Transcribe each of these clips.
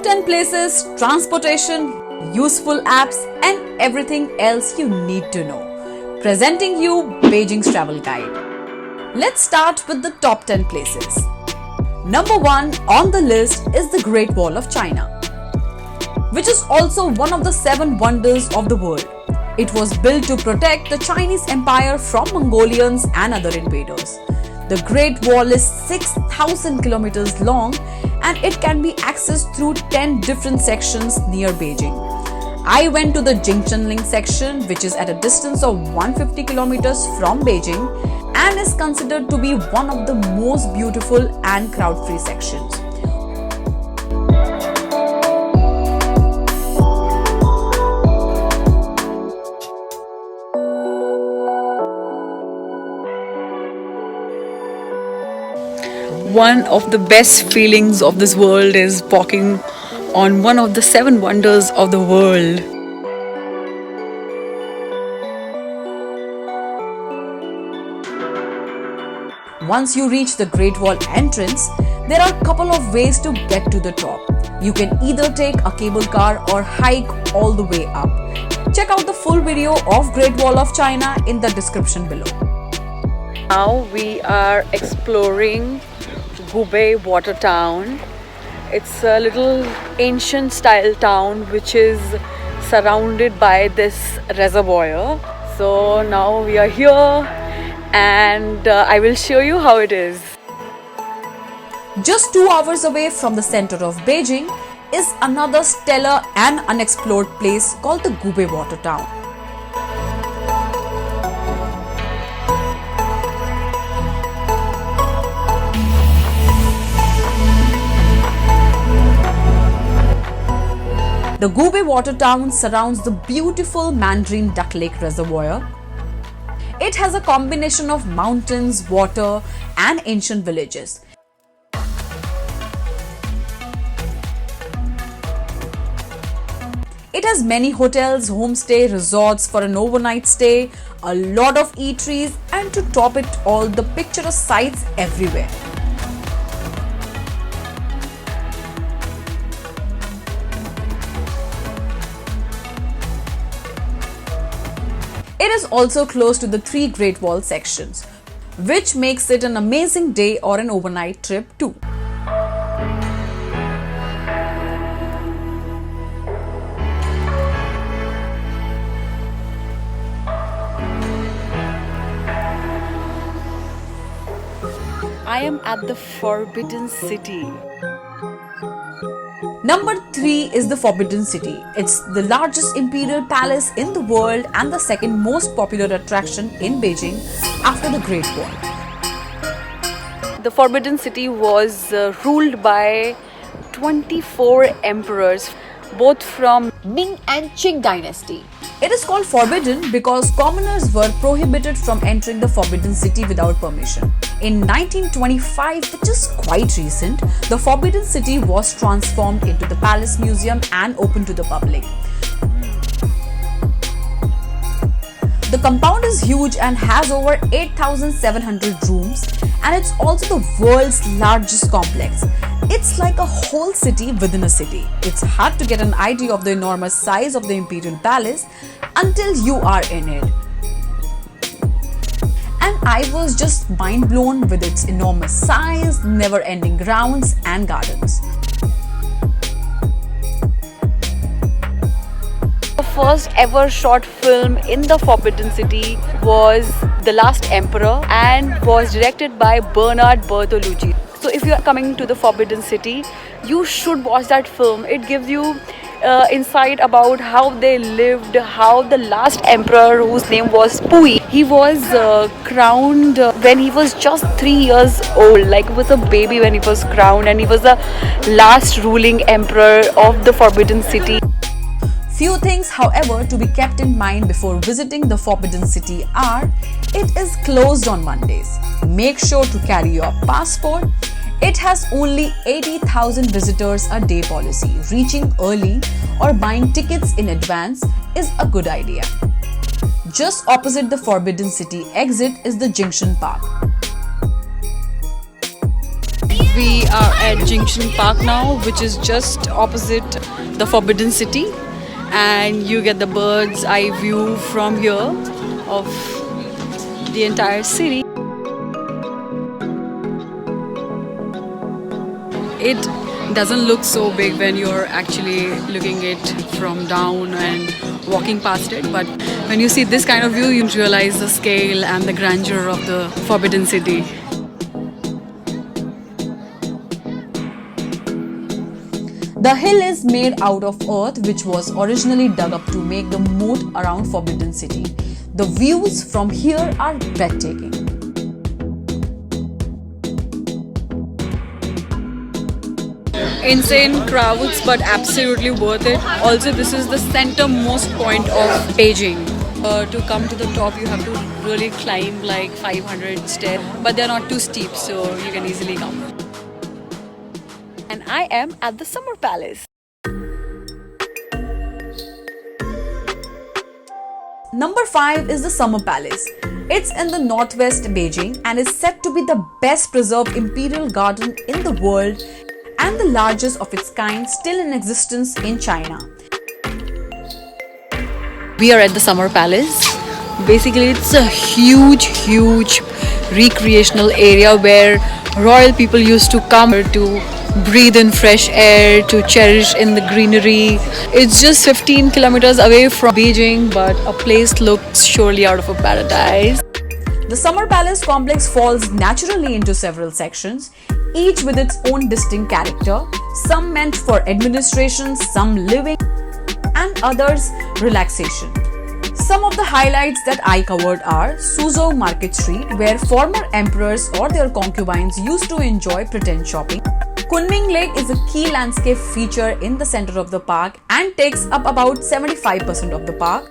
Top 10 places, transportation, useful apps and everything else you need to know. Presenting you Beijing's travel guide. Let's start with the top 10 places. Number 1 on the list is the Great Wall of China, which is also one of the 7 wonders of the world. It was built to protect the Chinese Empire from Mongolians and other invaders. The Great Wall is 6,000 kilometers long and it can be accessed through 10 different sections near Beijing. I went to the Jingshan section, which is at a distance of 150 kilometers from Beijing and is considered to be one of the most beautiful and crowd-free sections. One of the best feelings of this world is walking on one of the 7 wonders of the world. Once you reach the Great Wall entrance, there are a couple of ways to get to the top. You can either take a cable car or hike all the way up. Check out the full video of Great Wall of China in the description below. Now we are exploring Gubei water town. It's a little ancient style town which is surrounded by this reservoir. So now we are here and I will show you how it is. Just 2 hours away from the center of Beijing is another stellar and unexplored place called the Gubei water town. The Gubei water town surrounds the beautiful Mandarin Duck Lake Reservoir. It has a combination of mountains, water, and ancient villages. It has many hotels, homestay, resorts for an overnight stay, a lot of eateries, and to top it all, the picturesque sights everywhere. It is also close to the 3 Great Wall sections, which makes it an amazing day or an overnight trip too. I am at the Forbidden City. Number 3 is the Forbidden City. It's the largest imperial palace in the world and the second most popular attraction in Beijing after the Great Wall. The Forbidden City was ruled by 24 emperors, both from Ming and Qing dynasty. It is called forbidden because commoners were prohibited from entering the Forbidden City without permission. In 1925, which is quite recent, the Forbidden City was transformed into the Palace Museum and opened to the public. The compound is huge and has over 8,700 rooms, and it's also the world's largest complex. It's like a whole city within a city. It's hard to get an idea of the enormous size of the Imperial Palace until you are in it. And I was just mind blown with its enormous size, never-ending grounds and gardens. The first ever short film in the Forbidden City was The Last Emperor and was directed by Bernard Bertolucci. So if you are coming to the Forbidden City, you should watch that film. It gives you insight about how they lived, how the last emperor, whose name was Pui, he was crowned when he was just 3 years old, like he was a baby when he was crowned, and he was the last ruling emperor of the Forbidden City. Few things, however, to be kept in mind before visiting the Forbidden City are: it is closed on Mondays. Make sure to carry your passport. It has only 80,000 visitors a day policy. Reaching early or buying tickets in advance is a good idea. Just opposite the Forbidden City exit is the Jingshan Park. We are at Jingshan Park now, which is just opposite the Forbidden City, and you get the bird's eye view from here of the entire city. It doesn't look so big when you're actually looking it from down and walking past it, but when you see this kind of view, you realize the scale and the grandeur of the Forbidden City. The hill is made out of earth which was originally dug up to make the moat around Forbidden City. The views from here are breathtaking. Insane crowds, but absolutely worth it. Also, this is the centermost point of Beijing. To come to the top, you have to really climb like 500 stairs, but they're not too steep, so you can easily come. And I am at the Summer Palace. Number 5 is the Summer Palace. It's in the northwest Beijing and is said to be the best preserved imperial garden in the world and the largest of its kind still in existence in China. We are at the Summer Palace. Basically, it's a huge recreational area where royal people used to come to breathe in fresh air, to cherish in the greenery. It's just 15 kilometers away from Beijing, but a place looks surely out of a paradise. The Summer Palace complex falls naturally into several sections, each with its own distinct character, some meant for administration, some living, and others relaxation. Some of the highlights that I covered are Suzhou Market Street, where former emperors or their concubines used to enjoy pretend shopping. Kunming Lake is a key landscape feature in the center of the park and takes up about 75% of the park.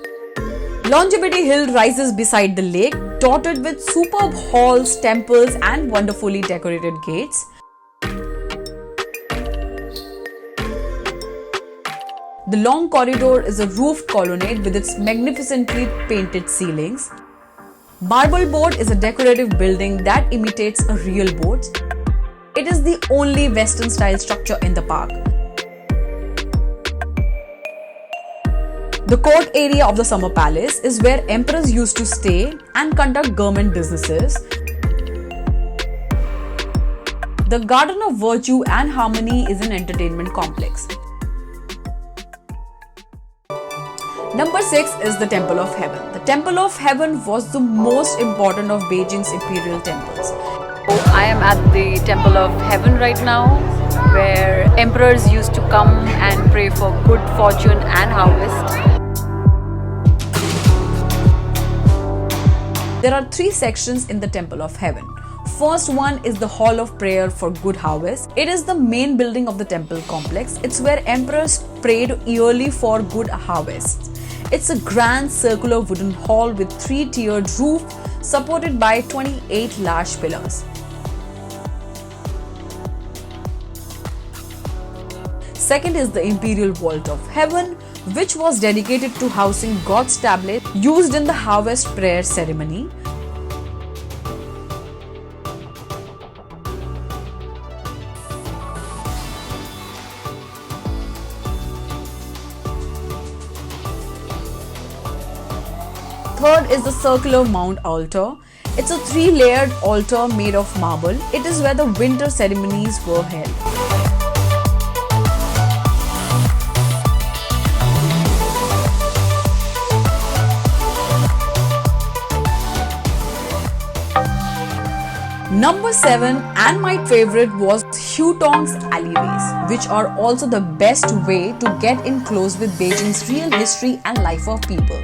Longevity Hill rises beside the lake, dotted with superb halls, temples, and wonderfully decorated gates. The long corridor is a roofed colonnade with its magnificently painted ceilings. Marble Boat is a decorative building that imitates a real boat. It is the only Western style structure in the park. The court area of the Summer Palace is where emperors used to stay and conduct government businesses. The Garden of Virtue and Harmony is an entertainment complex. Number 6 is the Temple of Heaven. The Temple of Heaven was the most important of Beijing's imperial temples. I am at the Temple of Heaven right now, where emperors used to come and pray for good fortune and harvest. There are 3 sections in the Temple of Heaven. First one is the Hall of Prayer for Good Harvest. It is the main building of the temple complex. It's where emperors prayed yearly for good harvests. It's a grand circular wooden hall with 3-tiered roof supported by 28 large pillars. Second is the Imperial Vault of Heaven, which was dedicated to housing God's tablet used in the harvest prayer ceremony. Third is the circular Mount Altar. It's a 3-layered altar made of marble. It is where the winter ceremonies were held. Number 7 and my favorite was Hutong's alleyways, which are also the best way to get in close with Beijing's real history and life of people.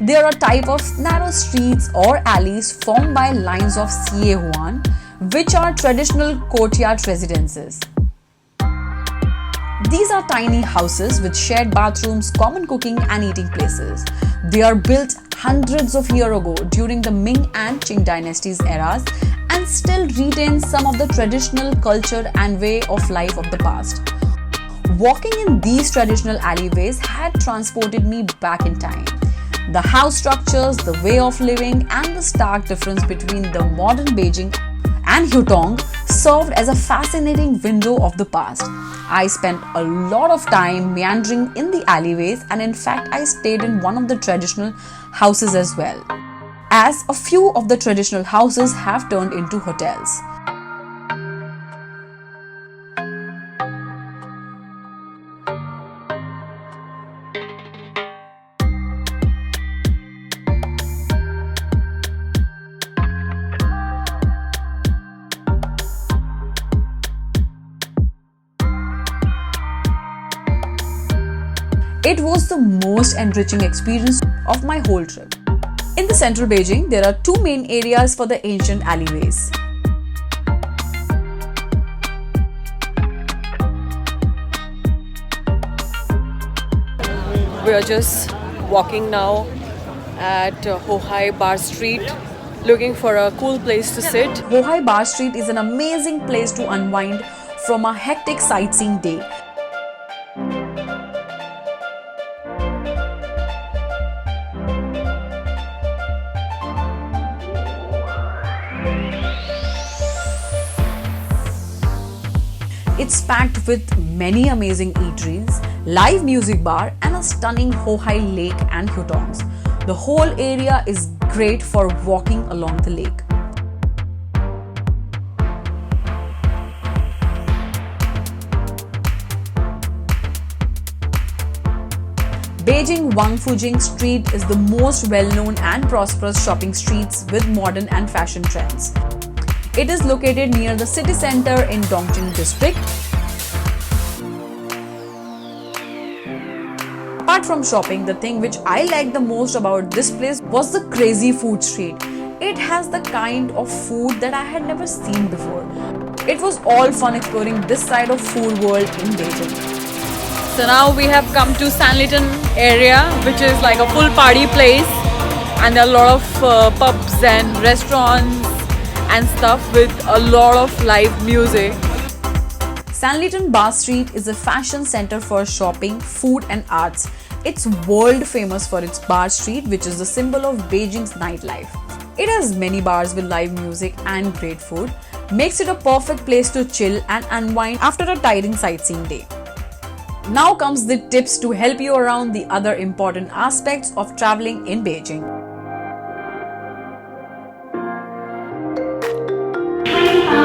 They are a type of narrow streets or alleys formed by lines of Xiehuan, which are traditional courtyard residences. These are tiny houses with shared bathrooms, common cooking and eating places. They are built hundreds of years ago during the Ming and Qing dynasties eras and still retain some of the traditional culture and way of life of the past. Walking in these traditional alleyways had transported me back in time. The house structures, the way of living, and the stark difference between the modern Beijing and Hutong served as a fascinating window of the past. I spent a lot of time meandering in the alleyways, and in fact I stayed in one of the traditional houses as well, as a few of the traditional houses have turned into hotels. It was the most enriching experience of my whole trip. In the central Beijing, there are two main areas for the ancient alleyways. We are just walking now at Houhai Bar Street, looking for a cool place to sit. Houhai Bar Street is an amazing place to unwind from a hectic sightseeing day. It's packed with many amazing eateries, live music bar and a stunning Houhai lake and hutongs. The whole area is great for walking along the lake. Beijing Wangfujing Street is the most well-known and prosperous shopping streets with modern and fashion trends. It is located near the city center in Dongqing district. Apart from shopping, the thing which I liked the most about this place was the crazy food street. It has the kind of food that I had never seen before. It was all fun exploring this side of food world in Beijing. So now we have come to Sanlitun area, which is like a full party place, and there are a lot of pubs and restaurants and stuff with a lot of live music. Sanlitun Bar Street is a fashion center for shopping, food and arts. It's world famous for its bar street, which is the symbol of Beijing's nightlife. It has many bars with live music and great food, makes it a perfect place to chill and unwind after a tiring sightseeing day. Now comes the tips to help you around the other important aspects of traveling in Beijing.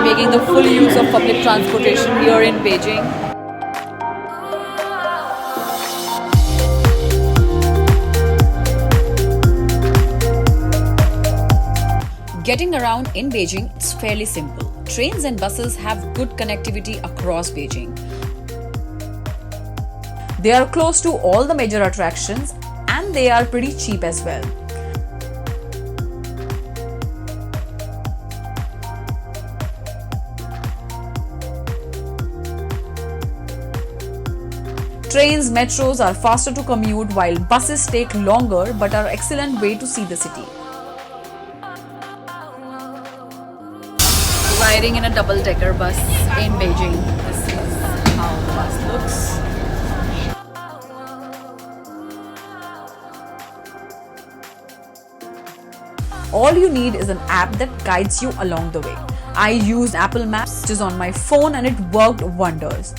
Making the full use of public transportation here in Beijing. Getting around in Beijing is fairly simple. Trains and buses have good connectivity across Beijing. They are close to all the major attractions and they are pretty cheap as well. Trains, metros are faster to commute while buses take longer but are an excellent way to see the city. Riding in a double-decker bus in Beijing. This is how the bus looks. All you need is an app that guides you along the way. I used Apple Maps, which is on my phone, and it worked wonders.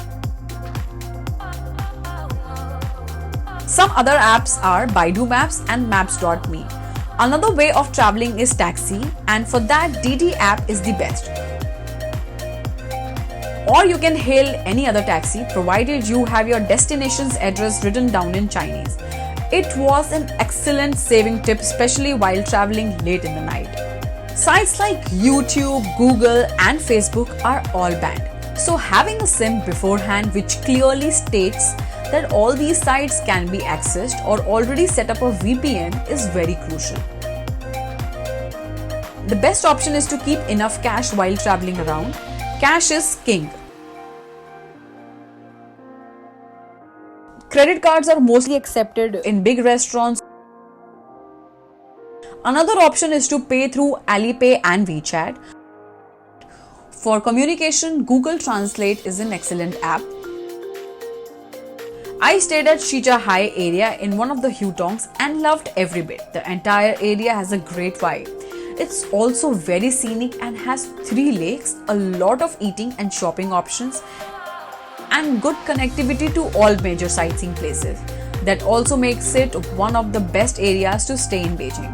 Some other apps are Baidu Maps and Maps.me. Another way of traveling is taxi, and for that DD app is the best. Or you can hail any other taxi provided you have your destination's address written down in Chinese. It was an excellent saving tip, especially while traveling late in the night. Sites like YouTube, Google and Facebook are all banned. So having a SIM beforehand which clearly states that all these sites can be accessed or already set up a VPN is very crucial. The best option is to keep enough cash while traveling around. Cash is king. Credit cards are mostly accepted in big restaurants. Another option is to pay through Alipay and WeChat. For communication, Google Translate is an excellent app. I stayed at High area in one of the hutongs and loved every bit. The entire area has a great vibe. It's also very scenic and has 3 lakes, a lot of eating and shopping options, and good connectivity to all major sightseeing places. That also makes it one of the best areas to stay in Beijing.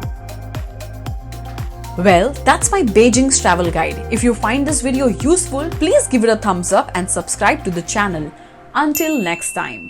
Well, that's my Beijing's travel guide. If you find this video useful, please give it a thumbs up and subscribe to the channel. Until next time.